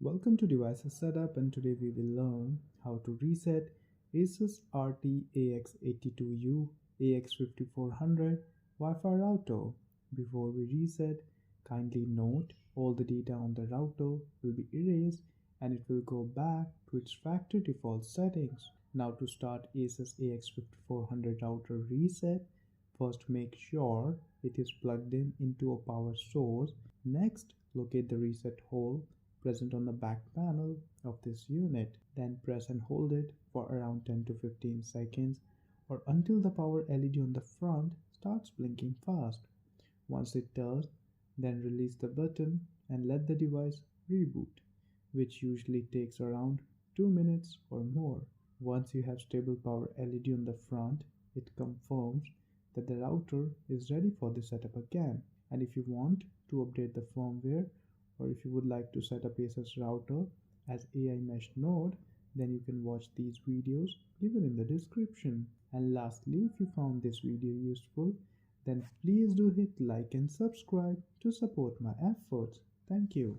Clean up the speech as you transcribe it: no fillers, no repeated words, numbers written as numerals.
Welcome to Devicessetup, and today we will learn how to reset Asus RT-AX82U AX5400 Wi-Fi router. Before we reset, kindly note all the data on the router will be erased and it will go back to its factory default settings. Now to start Asus AX5400 router reset, first make sure it is plugged in into a power source. Next, locate the reset hole present on the back panel of this unit. Then press and hold it for around 10 to 15 seconds or until the power LED on the front starts blinking fast. Once it does, then release the button and let the device reboot, which usually takes around 2 minutes or more. Once you have stable power LED on the front, it confirms that the router is ready for the setup again. And if you want to update the firmware, or if you would like to set up Asus router as AI mesh node, then you can watch these videos given in the description. And lastly, if you found this video useful, then please do hit like and subscribe to support my efforts. Thank you.